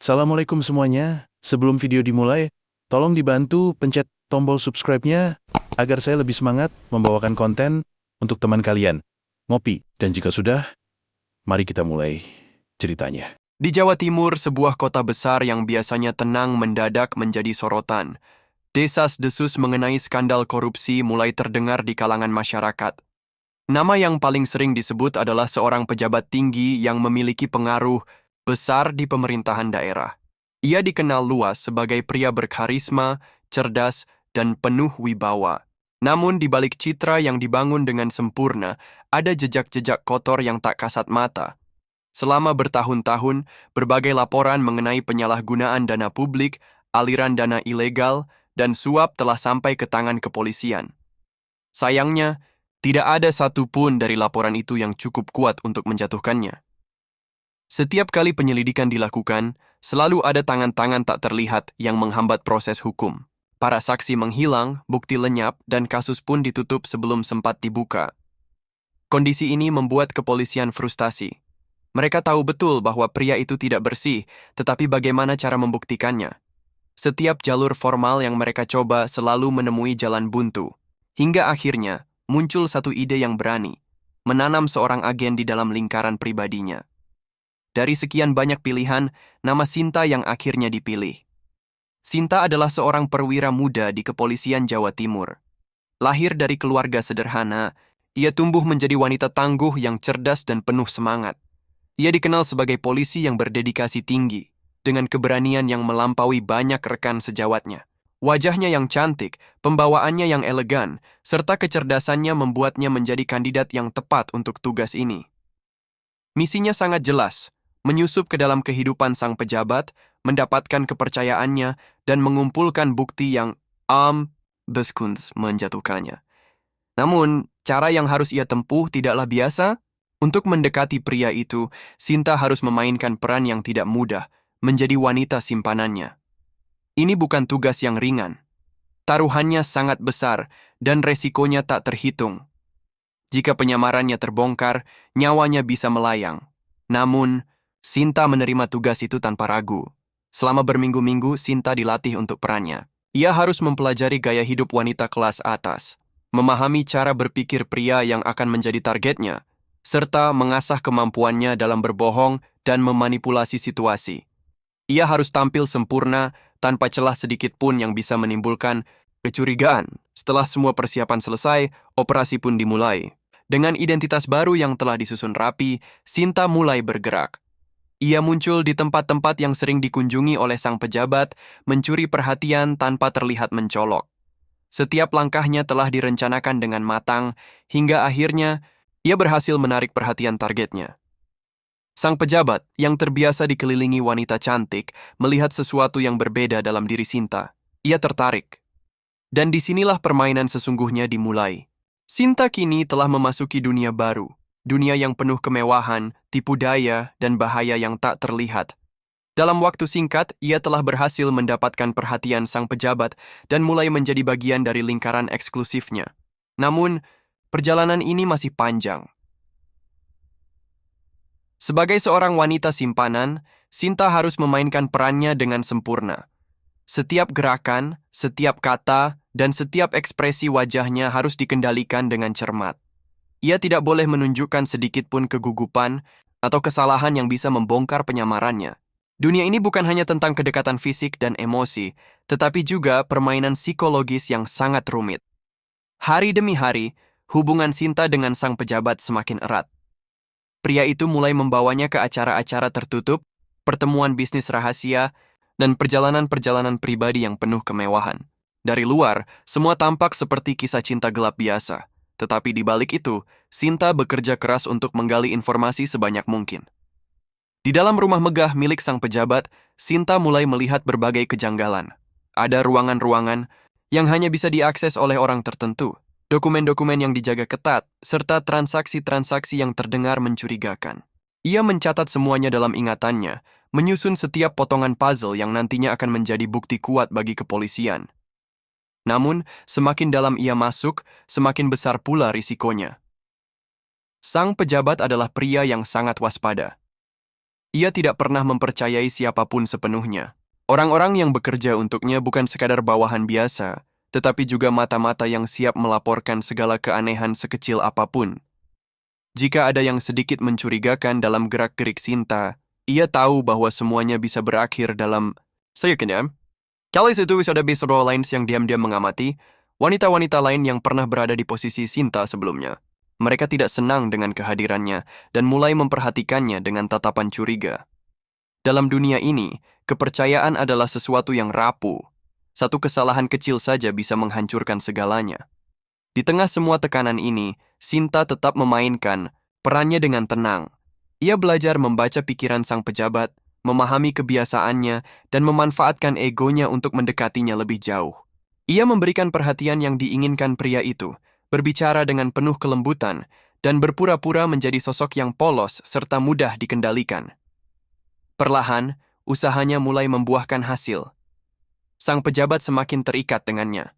Assalamualaikum semuanya. Sebelum video dimulai, tolong dibantu pencet tombol subscribe-nya agar saya lebih semangat membawakan konten untuk teman kalian. Ngopi, dan jika sudah, mari kita mulai ceritanya. Di Jawa Timur, sebuah kota besar yang biasanya tenang mendadak menjadi sorotan. Desas-desus mengenai skandal korupsi mulai terdengar di kalangan masyarakat. Nama yang paling sering disebut adalah seorang pejabat tinggi yang memiliki pengaruh besar di pemerintahan daerah. Ia dikenal luas sebagai pria berkarisma, cerdas, dan penuh wibawa. Namun di balik citra yang dibangun dengan sempurna, ada jejak-jejak kotor yang tak kasat mata. Selama bertahun-tahun, berbagai laporan mengenai penyalahgunaan dana publik, aliran dana ilegal, dan suap telah sampai ke tangan kepolisian. Sayangnya, tidak ada satupun dari laporan itu yang cukup kuat untuk menjatuhkannya. Setiap kali penyelidikan dilakukan, selalu ada tangan-tangan tak terlihat yang menghambat proses hukum. Para saksi menghilang, bukti lenyap, dan kasus pun ditutup sebelum sempat dibuka. Kondisi ini membuat kepolisian frustasi. Mereka tahu betul bahwa pria itu tidak bersih, tetapi bagaimana cara membuktikannya? Setiap jalur formal yang mereka coba selalu menemui jalan buntu. Hingga akhirnya, muncul satu ide yang berani, menanam seorang agen di dalam lingkaran pribadinya. Dari sekian banyak pilihan, nama Sinta yang akhirnya dipilih. Sinta adalah seorang perwira muda di kepolisian Jawa Timur. Lahir dari keluarga sederhana, ia tumbuh menjadi wanita tangguh yang cerdas dan penuh semangat. Ia dikenal sebagai polisi yang berdedikasi tinggi, dengan keberanian yang melampaui banyak rekan sejawatnya. Wajahnya yang cantik, pembawaannya yang elegan, serta kecerdasannya membuatnya menjadi kandidat yang tepat untuk tugas ini. Misinya sangat jelas, menyusup ke dalam kehidupan sang pejabat, mendapatkan kepercayaannya, dan mengumpulkan bukti yang beskunst menjatuhkannya. Namun, cara yang harus ia tempuh tidaklah biasa. Untuk mendekati pria itu, Sinta harus memainkan peran yang tidak mudah, menjadi wanita simpanannya. Ini bukan tugas yang ringan. Taruhannya sangat besar, dan resikonya tak terhitung. Jika penyamarannya terbongkar, nyawanya bisa melayang. Namun, Sinta menerima tugas itu tanpa ragu. Selama berminggu-minggu, Sinta dilatih untuk perannya. Ia harus mempelajari gaya hidup wanita kelas atas, memahami cara berpikir pria yang akan menjadi targetnya, serta mengasah kemampuannya dalam berbohong dan memanipulasi situasi. Ia harus tampil sempurna tanpa celah sedikit pun yang bisa menimbulkan kecurigaan. Setelah semua persiapan selesai, operasi pun dimulai. Dengan identitas baru yang telah disusun rapi, Sinta mulai bergerak. Ia muncul di tempat-tempat yang sering dikunjungi oleh sang pejabat, mencuri perhatian tanpa terlihat mencolok. Setiap langkahnya telah direncanakan dengan matang, hingga akhirnya ia berhasil menarik perhatian targetnya. Sang pejabat, yang terbiasa dikelilingi wanita cantik, melihat sesuatu yang berbeda dalam diri Sinta. Ia tertarik. Dan disinilah permainan sesungguhnya dimulai. Sinta kini telah memasuki dunia baru. Dunia yang penuh kemewahan, tipu daya, dan bahaya yang tak terlihat. Dalam waktu singkat, ia telah berhasil mendapatkan perhatian sang pejabat dan mulai menjadi bagian dari lingkaran eksklusifnya. Namun, perjalanan ini masih panjang. Sebagai seorang wanita simpanan, Sinta harus memainkan perannya dengan sempurna. Setiap gerakan, setiap kata, dan setiap ekspresi wajahnya harus dikendalikan dengan cermat. Ia tidak boleh menunjukkan sedikit pun kegugupan atau kesalahan yang bisa membongkar penyamarannya. Dunia ini bukan hanya tentang kedekatan fisik dan emosi, tetapi juga permainan psikologis yang sangat rumit. Hari demi hari, hubungan Sinta dengan sang pejabat semakin erat. Pria itu mulai membawanya ke acara-acara tertutup, pertemuan bisnis rahasia, dan perjalanan-perjalanan pribadi yang penuh kemewahan. Dari luar, semua tampak seperti kisah cinta gelap biasa. Tetapi di balik itu, Sinta bekerja keras untuk menggali informasi sebanyak mungkin. Di dalam rumah megah milik sang pejabat, Sinta mulai melihat berbagai kejanggalan. Ada ruangan-ruangan yang hanya bisa diakses oleh orang tertentu, dokumen-dokumen yang dijaga ketat, serta transaksi-transaksi yang terdengar mencurigakan. Ia mencatat semuanya dalam ingatannya, menyusun setiap potongan puzzle yang nantinya akan menjadi bukti kuat bagi kepolisian. Namun, semakin dalam ia masuk, semakin besar pula risikonya. Sang pejabat adalah pria yang sangat waspada. Ia tidak pernah mempercayai siapapun sepenuhnya. Orang-orang yang bekerja untuknya bukan sekadar bawahan biasa, tetapi juga mata-mata yang siap melaporkan segala keanehan sekecil apapun. Jika ada yang sedikit mencurigakan dalam gerak-gerik Sinta, ia tahu bahwa semuanya bisa berakhir dalam saya kenyam. Kali itu ada beberapa lain yang diam-diam mengamati wanita-wanita lain yang pernah berada di posisi Sinta sebelumnya. Mereka tidak senang dengan kehadirannya dan mulai memperhatikannya dengan tatapan curiga. Dalam dunia ini, kepercayaan adalah sesuatu yang rapuh. Satu kesalahan kecil saja bisa menghancurkan segalanya. Di tengah semua tekanan ini, Sinta tetap memainkan perannya dengan tenang. Ia belajar membaca pikiran sang pejabat, memahami kebiasaannya, dan memanfaatkan egonya untuk mendekatinya lebih jauh. Ia memberikan perhatian yang diinginkan pria itu, berbicara dengan penuh kelembutan, dan berpura-pura menjadi sosok yang polos serta mudah dikendalikan. Perlahan, usahanya mulai membuahkan hasil. Sang pejabat semakin terikat dengannya.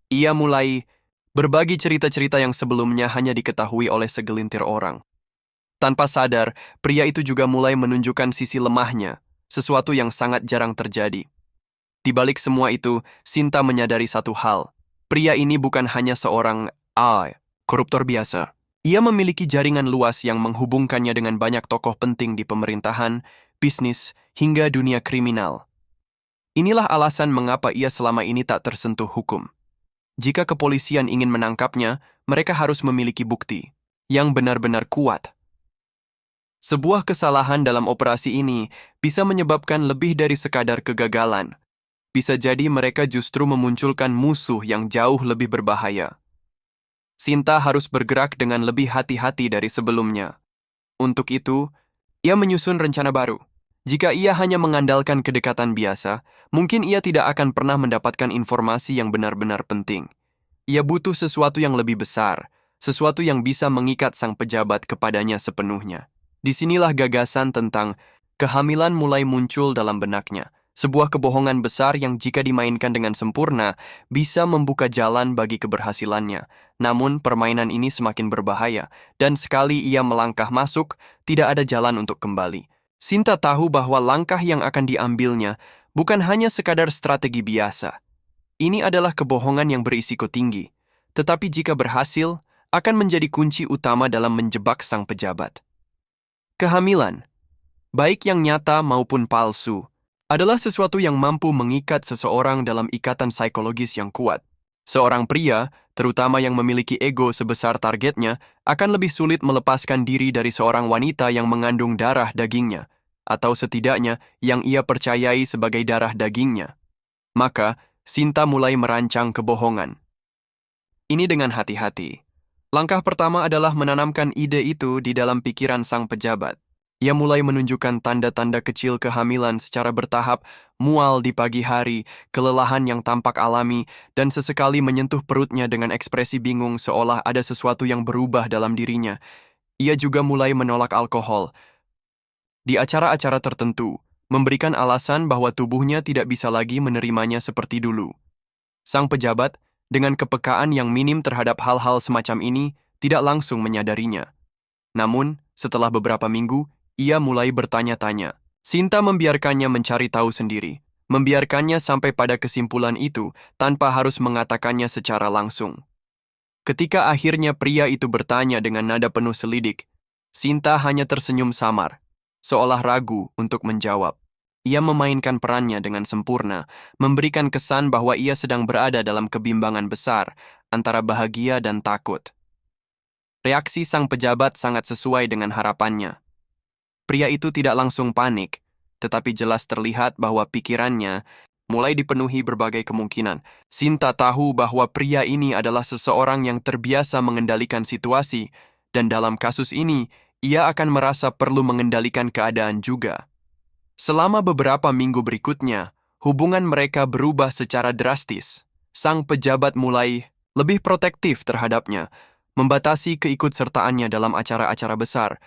Ia mulai berbagi cerita-cerita yang sebelumnya hanya diketahui oleh segelintir orang. Tanpa sadar, pria itu juga mulai menunjukkan sisi lemahnya, sesuatu yang sangat jarang terjadi. Di balik semua itu, Sinta menyadari satu hal. Pria ini bukan hanya seorang koruptor biasa. Ia memiliki jaringan luas yang menghubungkannya dengan banyak tokoh penting di pemerintahan, bisnis, hingga dunia kriminal. Inilah alasan mengapa ia selama ini tak tersentuh hukum. Jika kepolisian ingin menangkapnya, mereka harus memiliki bukti yang benar-benar kuat. Sebuah kesalahan dalam operasi ini bisa menyebabkan lebih dari sekadar kegagalan. Bisa jadi mereka justru memunculkan musuh yang jauh lebih berbahaya. Sinta harus bergerak dengan lebih hati-hati dari sebelumnya. Untuk itu, ia menyusun rencana baru. Jika ia hanya mengandalkan kedekatan biasa, mungkin ia tidak akan pernah mendapatkan informasi yang benar-benar penting. Ia butuh sesuatu yang lebih besar, sesuatu yang bisa mengikat sang pejabat kepadanya sepenuhnya. Disinilah gagasan tentang kehamilan mulai muncul dalam benaknya. Sebuah kebohongan besar yang jika dimainkan dengan sempurna bisa membuka jalan bagi keberhasilannya. Namun permainan ini semakin berbahaya, dan sekali ia melangkah masuk, tidak ada jalan untuk kembali. Sinta tahu bahwa langkah yang akan diambilnya bukan hanya sekadar strategi biasa. Ini adalah kebohongan yang berisiko tinggi, tetapi jika berhasil, akan menjadi kunci utama dalam menjebak sang pejabat. Kehamilan, baik yang nyata maupun palsu, adalah sesuatu yang mampu mengikat seseorang dalam ikatan psikologis yang kuat. Seorang pria, terutama yang memiliki ego sebesar targetnya, akan lebih sulit melepaskan diri dari seorang wanita yang mengandung darah dagingnya, atau setidaknya yang ia percayai sebagai darah dagingnya. Maka, Sinta mulai merancang kebohongan. Ini dengan hati-hati. Langkah pertama adalah menanamkan ide itu di dalam pikiran sang pejabat. Ia mulai menunjukkan tanda-tanda kecil kehamilan secara bertahap, mual di pagi hari, kelelahan yang tampak alami, dan sesekali menyentuh perutnya dengan ekspresi bingung seolah ada sesuatu yang berubah dalam dirinya. Ia juga mulai menolak alkohol. Di acara-acara tertentu, memberikan alasan bahwa tubuhnya tidak bisa lagi menerimanya seperti dulu. Sang pejabat, dengan kepekaan yang minim terhadap hal-hal semacam ini, tidak langsung menyadarinya. Namun, setelah beberapa minggu, ia mulai bertanya-tanya. Sinta membiarkannya mencari tahu sendiri, membiarkannya sampai pada kesimpulan itu tanpa harus mengatakannya secara langsung. Ketika akhirnya pria itu bertanya dengan nada penuh selidik, Sinta hanya tersenyum samar, seolah ragu untuk menjawab. Ia memainkan perannya dengan sempurna, memberikan kesan bahwa ia sedang berada dalam kebimbangan besar antara bahagia dan takut. Reaksi sang pejabat sangat sesuai dengan harapannya. Pria itu tidak langsung panik, tetapi jelas terlihat bahwa pikirannya mulai dipenuhi berbagai kemungkinan. Sinta tahu bahwa pria ini adalah seseorang yang terbiasa mengendalikan situasi, dan dalam kasus ini, ia akan merasa perlu mengendalikan keadaan juga. Selama beberapa minggu berikutnya, hubungan mereka berubah secara drastis. Sang pejabat mulai lebih protektif terhadapnya, membatasi keikutsertaannya dalam acara-acara besar,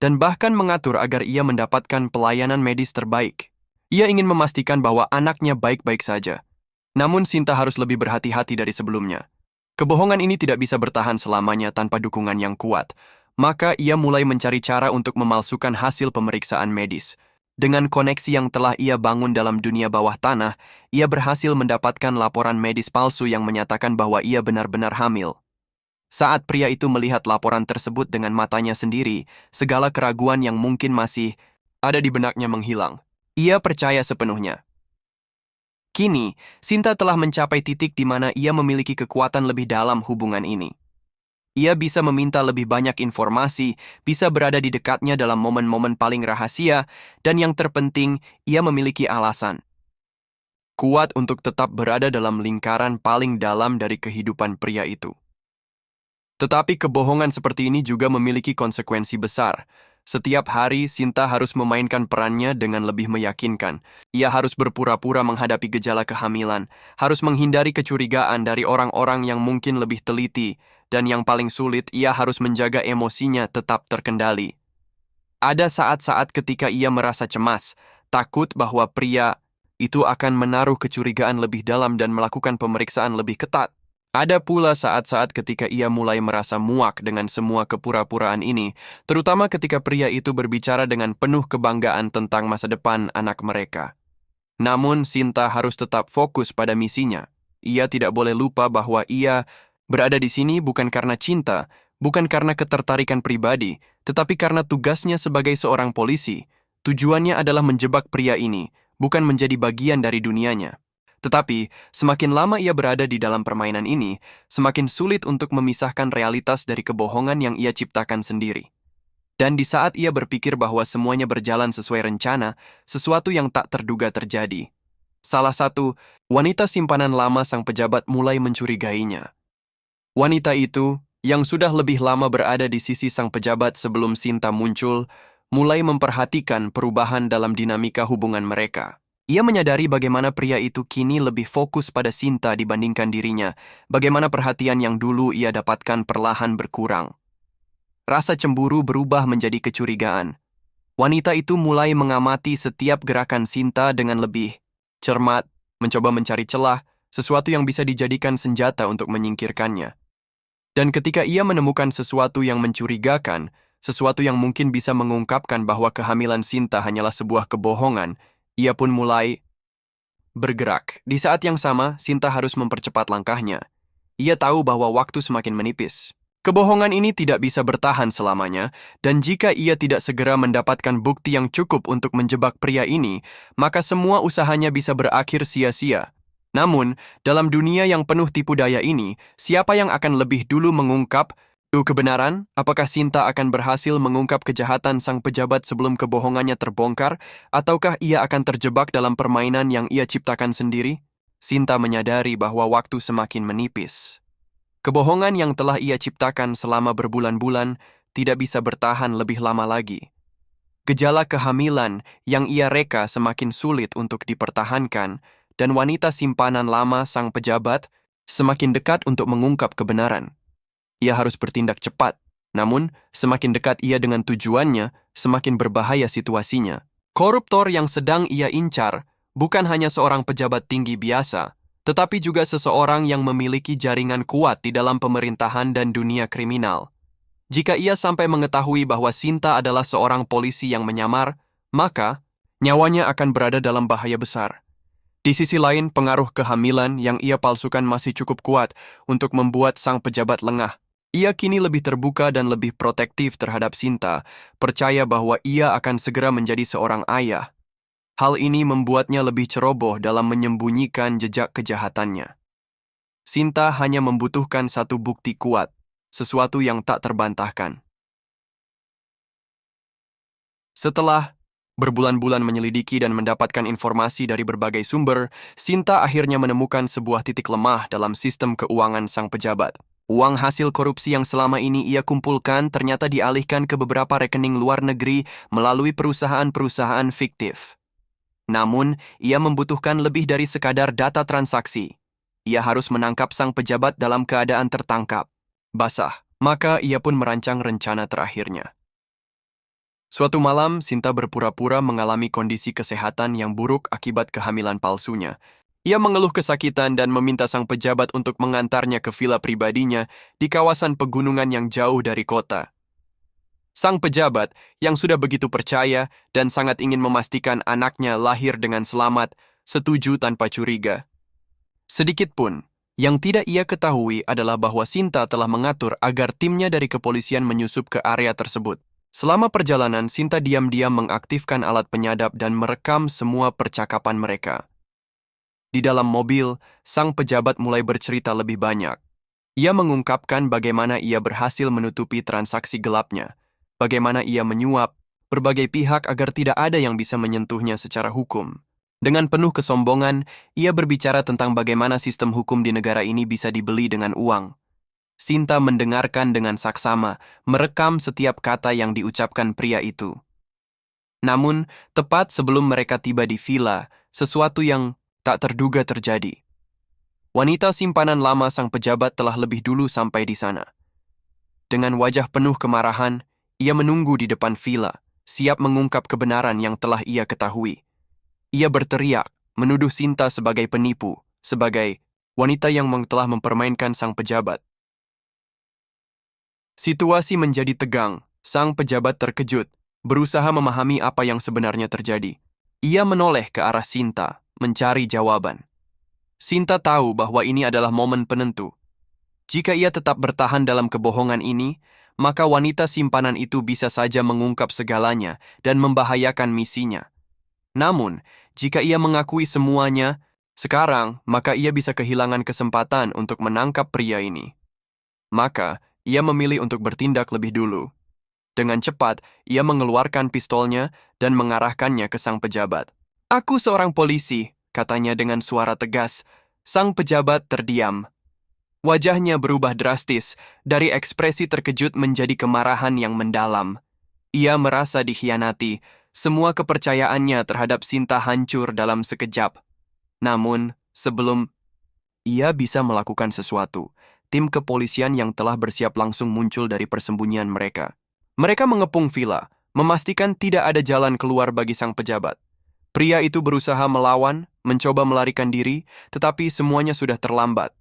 dan bahkan mengatur agar ia mendapatkan pelayanan medis terbaik. Ia ingin memastikan bahwa anaknya baik-baik saja. Namun Sinta harus lebih berhati-hati dari sebelumnya. Kebohongan ini tidak bisa bertahan selamanya tanpa dukungan yang kuat. Maka ia mulai mencari cara untuk memalsukan hasil pemeriksaan medis. Dengan koneksi yang telah ia bangun dalam dunia bawah tanah, ia berhasil mendapatkan laporan medis palsu yang menyatakan bahwa ia benar-benar hamil. Saat pria itu melihat laporan tersebut dengan matanya sendiri, segala keraguan yang mungkin masih ada di benaknya menghilang. Ia percaya sepenuhnya. Kini, Sinta telah mencapai titik di mana ia memiliki kekuatan lebih dalam hubungan ini. Ia bisa meminta lebih banyak informasi, bisa berada di dekatnya dalam momen-momen paling rahasia, dan yang terpenting, ia memiliki alasan kuat untuk tetap berada dalam lingkaran paling dalam dari kehidupan pria itu. Tetapi kebohongan seperti ini juga memiliki konsekuensi besar. Setiap hari, Sinta harus memainkan perannya dengan lebih meyakinkan. Ia harus berpura-pura menghadapi gejala kehamilan, harus menghindari kecurigaan dari orang-orang yang mungkin lebih teliti, dan yang paling sulit, ia harus menjaga emosinya tetap terkendali. Ada saat-saat ketika ia merasa cemas, takut bahwa pria itu akan menaruh kecurigaan lebih dalam dan melakukan pemeriksaan lebih ketat. Ada pula saat-saat ketika ia mulai merasa muak dengan semua kepura-puraan ini, terutama ketika pria itu berbicara dengan penuh kebanggaan tentang masa depan anak mereka. Namun, Sinta harus tetap fokus pada misinya. Ia tidak boleh lupa bahwa ia berada di sini bukan karena cinta, bukan karena ketertarikan pribadi, tetapi karena tugasnya sebagai seorang polisi. Tujuannya adalah menjebak pria ini, bukan menjadi bagian dari dunianya. Tetapi, semakin lama ia berada di dalam permainan ini, semakin sulit untuk memisahkan realitas dari kebohongan yang ia ciptakan sendiri. Dan di saat ia berpikir bahwa semuanya berjalan sesuai rencana, sesuatu yang tak terduga terjadi. Salah satu, wanita simpanan lama sang pejabat mulai mencurigainya. Wanita itu, yang sudah lebih lama berada di sisi sang pejabat sebelum Sinta muncul, mulai memperhatikan perubahan dalam dinamika hubungan mereka. Ia menyadari bagaimana pria itu kini lebih fokus pada Sinta dibandingkan dirinya, bagaimana perhatian yang dulu ia dapatkan perlahan berkurang. Rasa cemburu berubah menjadi kecurigaan. Wanita itu mulai mengamati setiap gerakan Sinta dengan lebih cermat, mencoba mencari celah, sesuatu yang bisa dijadikan senjata untuk menyingkirkannya. Dan ketika ia menemukan sesuatu yang mencurigakan, sesuatu yang mungkin bisa mengungkapkan bahwa kehamilan Sinta hanyalah sebuah kebohongan, ia pun mulai bergerak. Di saat yang sama, Sinta harus mempercepat langkahnya. Ia tahu bahwa waktu semakin menipis. Kebohongan ini tidak bisa bertahan selamanya, dan jika ia tidak segera mendapatkan bukti yang cukup untuk menjebak pria ini, maka semua usahanya bisa berakhir sia-sia. Namun, dalam dunia yang penuh tipu daya ini, siapa yang akan lebih dulu mengungkap kebenaran? Apakah Sinta akan berhasil mengungkap kejahatan sang pejabat sebelum kebohongannya terbongkar, ataukah ia akan terjebak dalam permainan yang ia ciptakan sendiri? Sinta menyadari bahwa waktu semakin menipis. Kebohongan yang telah ia ciptakan selama berbulan-bulan tidak bisa bertahan lebih lama lagi. Gejala kehamilan yang ia reka semakin sulit untuk dipertahankan, dan wanita simpanan lama sang pejabat semakin dekat untuk mengungkap kebenaran. Ia harus bertindak cepat, namun semakin dekat ia dengan tujuannya, semakin berbahaya situasinya. Koruptor yang sedang ia incar bukan hanya seorang pejabat tinggi biasa, tetapi juga seseorang yang memiliki jaringan kuat di dalam pemerintahan dan dunia kriminal. Jika ia sampai mengetahui bahwa Sinta adalah seorang polisi yang menyamar, maka nyawanya akan berada dalam bahaya besar. Di sisi lain, pengaruh kehamilan yang ia palsukan masih cukup kuat untuk membuat sang pejabat lengah. Ia kini lebih terbuka dan lebih protektif terhadap Sinta, percaya bahwa ia akan segera menjadi seorang ayah. Hal ini membuatnya lebih ceroboh dalam menyembunyikan jejak kejahatannya. Sinta hanya membutuhkan satu bukti kuat, sesuatu yang tak terbantahkan. Setelah berbulan-bulan menyelidiki dan mendapatkan informasi dari berbagai sumber, Sinta akhirnya menemukan sebuah titik lemah dalam sistem keuangan sang pejabat. Uang hasil korupsi yang selama ini ia kumpulkan ternyata dialihkan ke beberapa rekening luar negeri melalui perusahaan-perusahaan fiktif. Namun, ia membutuhkan lebih dari sekadar data transaksi. Ia harus menangkap sang pejabat dalam keadaan tertangkap, basah, maka ia pun merancang rencana terakhirnya. Suatu malam, Sinta berpura-pura mengalami kondisi kesehatan yang buruk akibat kehamilan palsunya. Ia mengeluh kesakitan dan meminta sang pejabat untuk mengantarnya ke villa pribadinya di kawasan pegunungan yang jauh dari kota. Sang pejabat yang sudah begitu percaya dan sangat ingin memastikan anaknya lahir dengan selamat, setuju tanpa curiga. Sedikit pun, yang tidak ia ketahui adalah bahwa Sinta telah mengatur agar timnya dari kepolisian menyusup ke area tersebut. Selama perjalanan, Sinta diam-diam mengaktifkan alat penyadap dan merekam semua percakapan mereka. Di dalam mobil, sang pejabat mulai bercerita lebih banyak. Ia mengungkapkan bagaimana ia berhasil menutupi transaksi gelapnya, bagaimana ia menyuap berbagai pihak agar tidak ada yang bisa menyentuhnya secara hukum. Dengan penuh kesombongan, ia berbicara tentang bagaimana sistem hukum di negara ini bisa dibeli dengan uang. Sinta mendengarkan dengan saksama, merekam setiap kata yang diucapkan pria itu. Namun, tepat sebelum mereka tiba di villa, sesuatu yang tak terduga terjadi. Wanita simpanan lama sang pejabat telah lebih dulu sampai di sana. Dengan wajah penuh kemarahan, ia menunggu di depan villa, siap mengungkap kebenaran yang telah ia ketahui. Ia berteriak, menuduh Sinta sebagai penipu, sebagai wanita yang telah mempermainkan sang pejabat. Situasi menjadi tegang. Sang pejabat terkejut, berusaha memahami apa yang sebenarnya terjadi. Ia menoleh ke arah Sinta, mencari jawaban. Sinta tahu bahwa ini adalah momen penentu. Jika ia tetap bertahan dalam kebohongan ini, maka wanita simpanan itu bisa saja mengungkap segalanya dan membahayakan misinya. Namun, jika ia mengakui semuanya, sekarang, maka ia bisa kehilangan kesempatan untuk menangkap pria ini. Maka, ia memilih untuk bertindak lebih dulu. Dengan cepat, ia mengeluarkan pistolnya dan mengarahkannya ke sang pejabat. "Aku seorang polisi," katanya dengan suara tegas. Sang pejabat terdiam. Wajahnya berubah drastis, dari ekspresi terkejut menjadi kemarahan yang mendalam. Ia merasa dikhianati. Semua kepercayaannya terhadap Sinta hancur dalam sekejap. Namun, sebelum ia bisa melakukan sesuatu, tim kepolisian yang telah bersiap langsung muncul dari persembunyian mereka. Mereka mengepung villa, memastikan tidak ada jalan keluar bagi sang pejabat. Pria itu berusaha melawan, mencoba melarikan diri, tetapi semuanya sudah terlambat.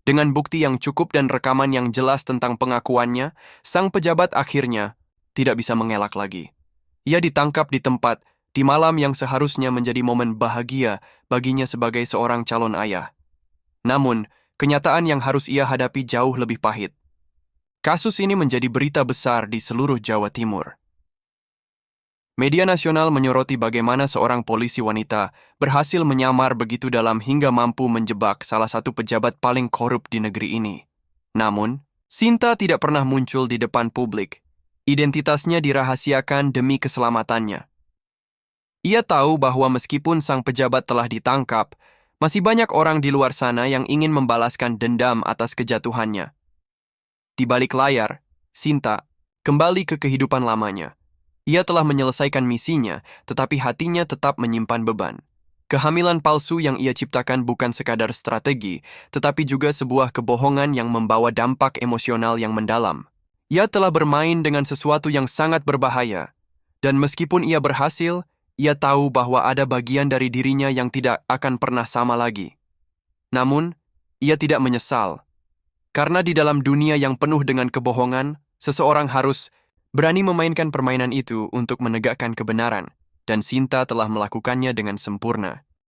Dengan bukti yang cukup dan rekaman yang jelas tentang pengakuannya, sang pejabat akhirnya tidak bisa mengelak lagi. Ia ditangkap di tempat, di malam yang seharusnya menjadi momen bahagia baginya sebagai seorang calon ayah. Namun, kenyataan yang harus ia hadapi jauh lebih pahit. Kasus ini menjadi berita besar di seluruh Jawa Timur. Media nasional menyoroti bagaimana seorang polisi wanita berhasil menyamar begitu dalam hingga mampu menjebak salah satu pejabat paling korup di negeri ini. Namun, Sinta tidak pernah muncul di depan publik. Identitasnya dirahasiakan demi keselamatannya. Ia tahu bahwa meskipun sang pejabat telah ditangkap, masih banyak orang di luar sana yang ingin membalaskan dendam atas kejatuhannya. Di balik layar, Sinta kembali ke kehidupan lamanya. Ia telah menyelesaikan misinya, tetapi hatinya tetap menyimpan beban. Kehamilan palsu yang ia ciptakan bukan sekadar strategi, tetapi juga sebuah kebohongan yang membawa dampak emosional yang mendalam. Ia telah bermain dengan sesuatu yang sangat berbahaya, dan meskipun ia berhasil, ia tahu bahwa ada bagian dari dirinya yang tidak akan pernah sama lagi. Namun, ia tidak menyesal. Karena di dalam dunia yang penuh dengan kebohongan, seseorang harus berani memainkan permainan itu untuk menegakkan kebenaran, dan Sinta telah melakukannya dengan sempurna.